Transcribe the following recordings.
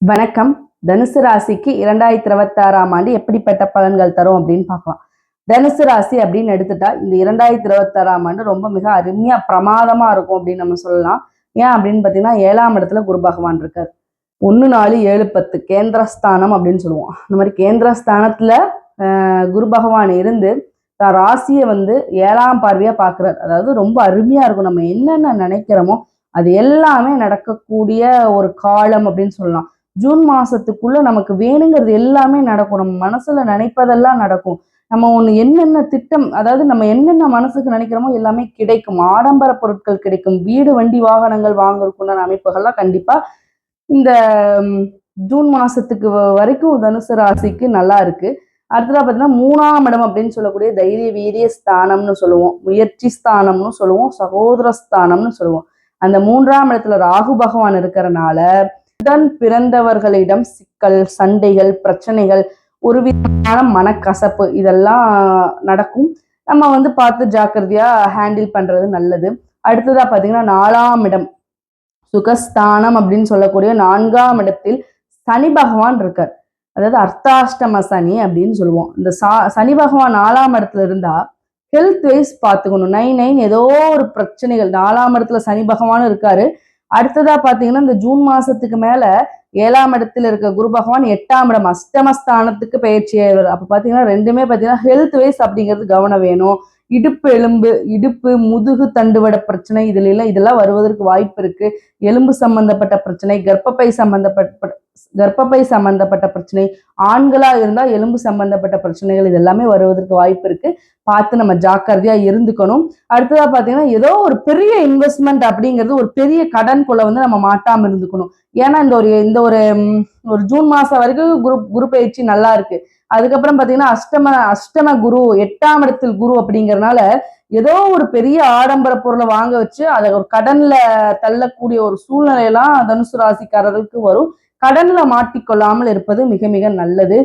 வணக்கம். தனுசு ராசிக்கு 2026ஆம் ஆண்டு எப்படிப்பட்ட பலன்கள் தரும் அப்படின்னு பார்க்கலாம். தனுசு ராசி அப்படின்னு எடுத்துட்டா இந்த 2026ஆம் ஆண்டு ரொம்ப மிக அருமையா பிரமாதமா இருக்கும் அப்படின்னு நம்ம சொல்லலாம். ஏன் அப்படின்னு பார்த்தீங்கன்னா 7ஆம் இடத்துல குரு பகவான் இருக்கார். 1 4 7 10 கேந்திரஸ்தானம் அப்படின்னு சொல்லுவோம். இந்த மாதிரி கேந்திரஸ்தானத்துல குரு பகவான் இருந்து தான் ராசியை வந்து 7ஆம் பார்வையா பார்க்குறார். அதாவது ரொம்ப அருமையா இருக்கும். நம்ம என்னென்ன நினைக்கிறோமோ அது எல்லாமே நடக்கக்கூடிய ஒரு காலம் அப்படின்னு சொல்லலாம். ஜூன் மாசத்துக்குள்ள நமக்கு வேணுங்கிறது எல்லாமே நடக்கும். நம்ம மனசுல நினைப்பதெல்லாம் நடக்கும். நம்ம ஒண்ணு என்னென்ன திட்டம், அதாவது நம்ம என்னென்ன மனசுக்கு நினைக்கிறோமோ எல்லாமே கிடைக்கும். ஆடம்பர பொருட்கள் கிடைக்கும். வீடு வண்டி வாகனங்கள் வாங்குறதுக்குண்டான அமைப்புகள்லாம் கண்டிப்பா இந்த ஜூன் மாசத்துக்கு வரைக்கும் தனுசு ராசிக்கு நல்லா இருக்கு. அடுத்ததா பார்த்தீங்கன்னா 3ஆம் இடம் அப்படின்னு சொல்லக்கூடிய தைரிய வீரிய ஸ்தானம்னு சொல்லுவோம், முயற்சி ஸ்தானம்னு சொல்லுவோம், சகோதர ஸ்தானம்னு சொல்லுவோம். அந்த 3ஆம் இடத்துல ராகு பகவான் இருக்கிறனால உடன் பிறந்தவர்களிடம் சிக்கல், சண்டைகள், பிரச்சனைகள், ஒரு விதமான மனக்கசப்பு இதெல்லாம் நடக்கும். நம்ம வந்து பார்த்து ஜாக்கிரதையா ஹேண்டில் பண்றது நல்லது. அடுத்ததா பார்த்தீங்கன்னா 4ஆம் இடம் சுகஸ்தானம் அப்படின்னு சொல்லக்கூடிய 4ஆம் இடத்தில் சனி பகவான் இருக்கார். அதாவது அர்த்தாஷ்டம சனி அப்படின்னு சொல்லுவோம். இந்த சனி பகவான் 4ஆம் இடத்துல இருந்தா ஹெல்த் வைஸ் பார்த்துக்கணும். 9 ஏதோ ஒரு பிரச்சனைகள். 4ஆம் இடத்துல சனி பகவானும் இருக்காரு. அடுத்ததா பாத்தீங்கன்னா இந்த ஜூன் மாசத்துக்கு மேல 7ஆம் இடத்துல இருக்க குரு பகவான் 8ஆம் இடம் அஷ்டமஸ்தானத்துக்கு பயிற்சி ஆயிடுவார். அப்ப பாத்தீங்கன்னா ரெண்டுமே பாத்தீங்கன்னா ஹெல்த் வைஸ் அப்படிங்கிறது கவனம் வேணும். இடுப்பு எலும்பு, இடுப்பு முதுகு தண்டுவட பிரச்சனை இதெல்லாம் வருவதற்கு வாய்ப்பு இருக்கு. எலும்பு சம்பந்தப்பட்ட பிரச்சனை, கர்ப்பப்பை சம்பந்தப்பட்ட பிரச்சனை, ஆண்களா இருந்தா எலும்பு சம்பந்தப்பட்ட பிரச்சனைகள் இது எல்லாமே வருவதற்கு வாய்ப்பு இருக்கு. பார்த்து நம்ம ஜாக்கிரதையா இருந்துக்கணும். அடுத்ததா பாத்தீங்கன்னா ஏதோ ஒரு பெரிய இன்வெஸ்ட்மெண்ட் அப்படிங்கிறது ஒரு பெரிய கடன்குள்ள வந்து நம்ம மாட்டாம இருந்துக்கணும். ஏன்னா இந்த ஒரு ஜூன் மாசம் வரைக்கும் குரு பயிற்சி நல்லா இருக்கு. அதுக்கப்புறம் பாத்தீங்கன்னா அஷ்டம குரு 8ஆம் இடத்தில் குரு அப்படிங்கறதுனால ஏதோ ஒரு பெரிய ஆடம்பர பொருளை வாங்க வச்சு அதை ஒரு கடன்ல தள்ளக்கூடிய ஒரு சூழ்நிலையெல்லாம் தனுசு ராசிக்காரர்களுக்கு வரும். கடன்ல மாட்டிக்கொள்ளாமல் இருப்பது மிக மிக நல்லது.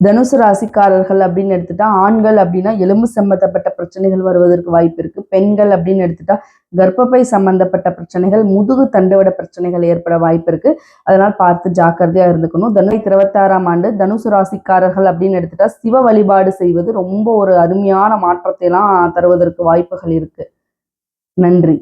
தனுசு ராசிக்காரர்கள் அப்படின்னு எடுத்துட்டா ஆண்கள் அப்படின்னா எலும்பு சம்பந்தப்பட்ட பிரச்சனைகள் வருவதற்கு வாய்ப்பு இருக்கு. பெண்கள் அப்படின்னு எடுத்துட்டா கர்ப்பப்பை சம்பந்தப்பட்ட பிரச்சனைகள், முதுகு தண்டுவட பிரச்சனைகள் ஏற்பட வாய்ப்பு இருக்கு. அதனால பார்த்து ஜாக்கிரதையா இருந்துக்கணும். 2026ஆம் ஆண்டு தனுசு ராசிக்காரர்கள் அப்படின்னு எடுத்துட்டா சிவ வழிபாடு செய்வது ரொம்ப ஒரு அருமையான மாற்றத்தை எல்லாம் தருவதற்கு வாய்ப்புகள் இருக்கு. நன்றி.